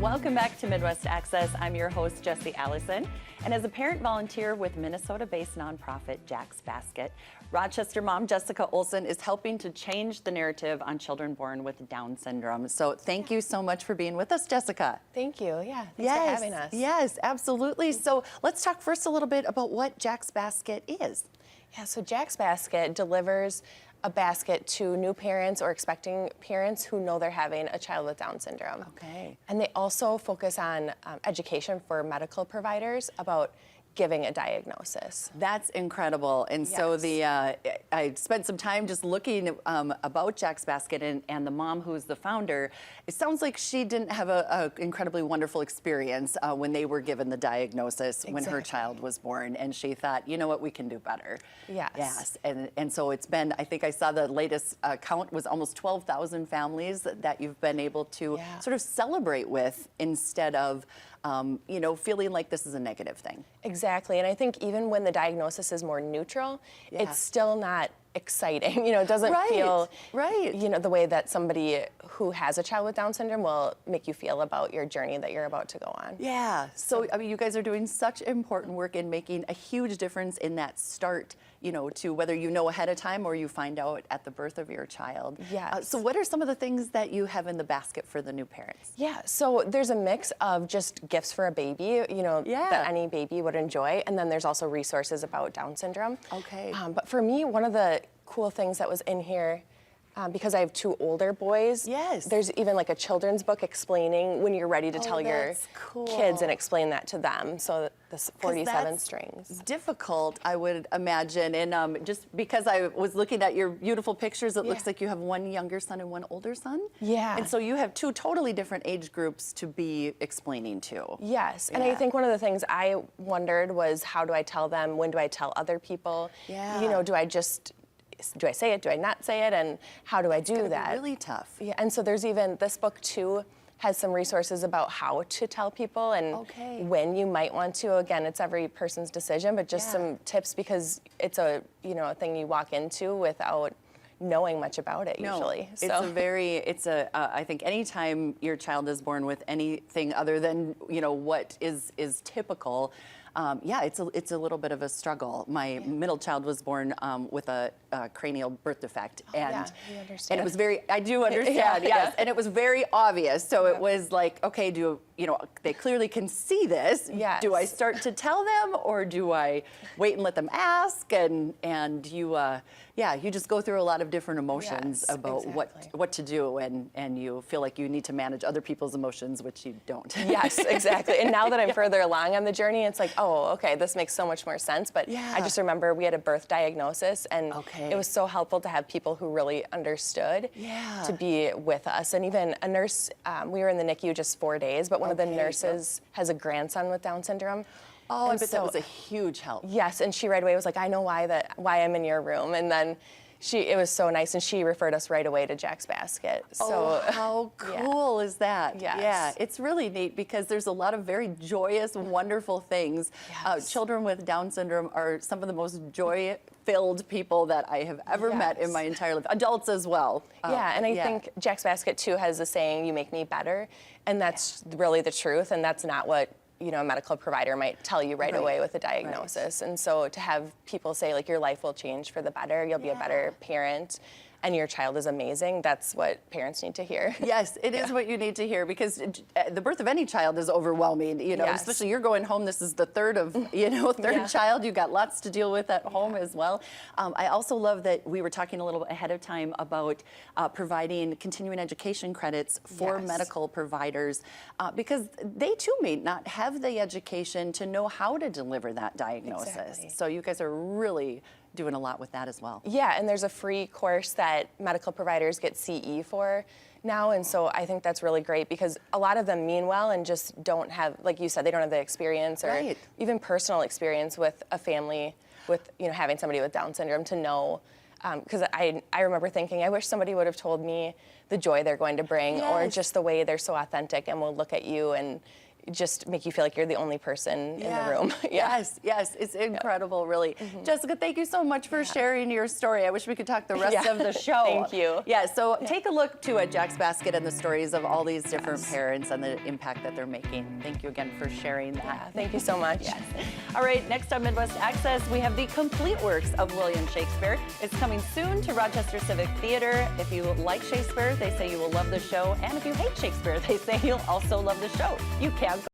Welcome back to Midwest Access. I'm your host, Jesse Allison. And as a parent volunteer with Minnesota-based nonprofit Jack's Basket, Rochester mom Jessica Olson is helping to change the narrative on children born with Down syndrome. So thank you so much for being with us, Jessica. Thank you. Yeah, thanks for having us. Yes, absolutely. So let's talk first a little bit about what Jack's Basket is. Yeah, so Jack's Basket delivers a basket to new parents or expecting parents who know they're having a child with Down syndrome. Okay. And they also focus on education for medical providers about giving a diagnosis. That's incredible. And so I spent some time just looking about Jack's Basket and the mom who's the founder. It sounds like she didn't have a incredibly wonderful experience when they were given the diagnosis when her child was born. And she thought, you know what, we can do better. Yes. Yes. And so it's been, I think I saw the latest count was almost 12,000 families that you've been able to sort of celebrate with instead of feeling like this is a negative thing. Exactly, and I think even when the diagnosis is more neutral, it's still not exciting. It doesn't feel the way that somebody who has a child with Down syndrome will make you feel about your journey that you're about to go on. Yeah, so I mean, you guys are doing such important work in making a huge difference in that start, to whether you know ahead of time or you find out at the birth of your child. Yes. So what are some of the things that you have in the basket for the new parents? Yeah, so there's a mix of just gifts for a baby, that any baby would enjoy, and then there's also resources about Down syndrome. Okay. But for me, one of the cool things that was in here, because I have two older boys, there's even like a children's book explaining when you're ready to tell your kids and explain that to them. So this 47 strings. Difficult, I would imagine. And just because I was looking at your beautiful pictures, it looks like you have one younger son and one older son. Yeah. And so you have two totally different age groups to be explaining to. Yes. And I think one of the things I wondered was, how do I tell them? When do I tell other people? Yeah. Do I say it? Do I not say it? And how do I do that? Be really tough. Yeah, and so there's even, this book too has some resources about how to tell people and when you might want to. Again, it's every person's decision, but just some tips, because it's a thing you walk into without knowing much about it usually. So I think anytime your child is born with anything other than what is typical, it's a little bit of a struggle. My middle child was born with a cranial birth defect, and understand. It was I do understand, yes, and it was very obvious. So it was like, okay, they clearly can see this. Yes. Do I start to tell them, or do I wait and let them ask? And you just go through a lot of different emotions about what to do, and you feel like you need to manage other people's emotions, which you don't. Yes, exactly. And now that I'm further along on the journey, it's like, oh, okay, this makes so much more sense. But I just remember we had a birth diagnosis, and it was so helpful to have people who really understood to be with us. And even a nurse, we were in the NICU just 4 days, but one of the nurses has a grandson with Down syndrome. Oh, I bet that was a huge help. Yes, and she right away was like, I know why I'm in your room. And then it was so nice, and she referred us right away to Jack's Basket. So how cool is that? Yes. Yeah, it's really neat because there's a lot of very joyous, wonderful things. Children with Down syndrome are some of the most joy-filled people that I have ever met in my entire life. Adults as well. And I think Jack's Basket too has a saying, "You make me better," and that's really the truth, and that's not what a medical provider might tell you right away with a diagnosis. And so to have people say, like, your life will change for the better, you'll be a better parent, and your child is amazing, that's what parents need to hear. Yes, it is what you need to hear, because the birth of any child is overwhelming, especially you're going home, this is the third of, third child, you've got lots to deal with at home as well. I also love that we were talking a little bit ahead of time about providing continuing education credits for medical providers, because they too may not have the education to know how to deliver that diagnosis. So you guys are really doing a lot with that as well. Yeah, and there's a free course that medical providers get CE for now, and so I think that's really great, because a lot of them mean well and just don't have, like you said, they don't have the experience or even personal experience with a family with, having somebody with Down syndrome to know, because I remember thinking, I wish somebody would have told me the joy they're going to bring, or just the way they're so authentic and will look at you and just make you feel like you're the only person in the room. Yes, it's incredible, really. Jessica, thank you so much for sharing your story. I wish we could talk the rest of the show. Thank you. Yeah, so take a look too at Jack's Basket and the stories of all these different parents and the impact that they're making. Thank you again for sharing that. Yeah, thank you so much. Yes. All right, next on Midwest Access, we have the complete works of William Shakespeare. It's coming soon to Rochester Civic Theater. If you like Shakespeare, they say you will love the show. And if you hate Shakespeare, they say you'll also love the show. You can't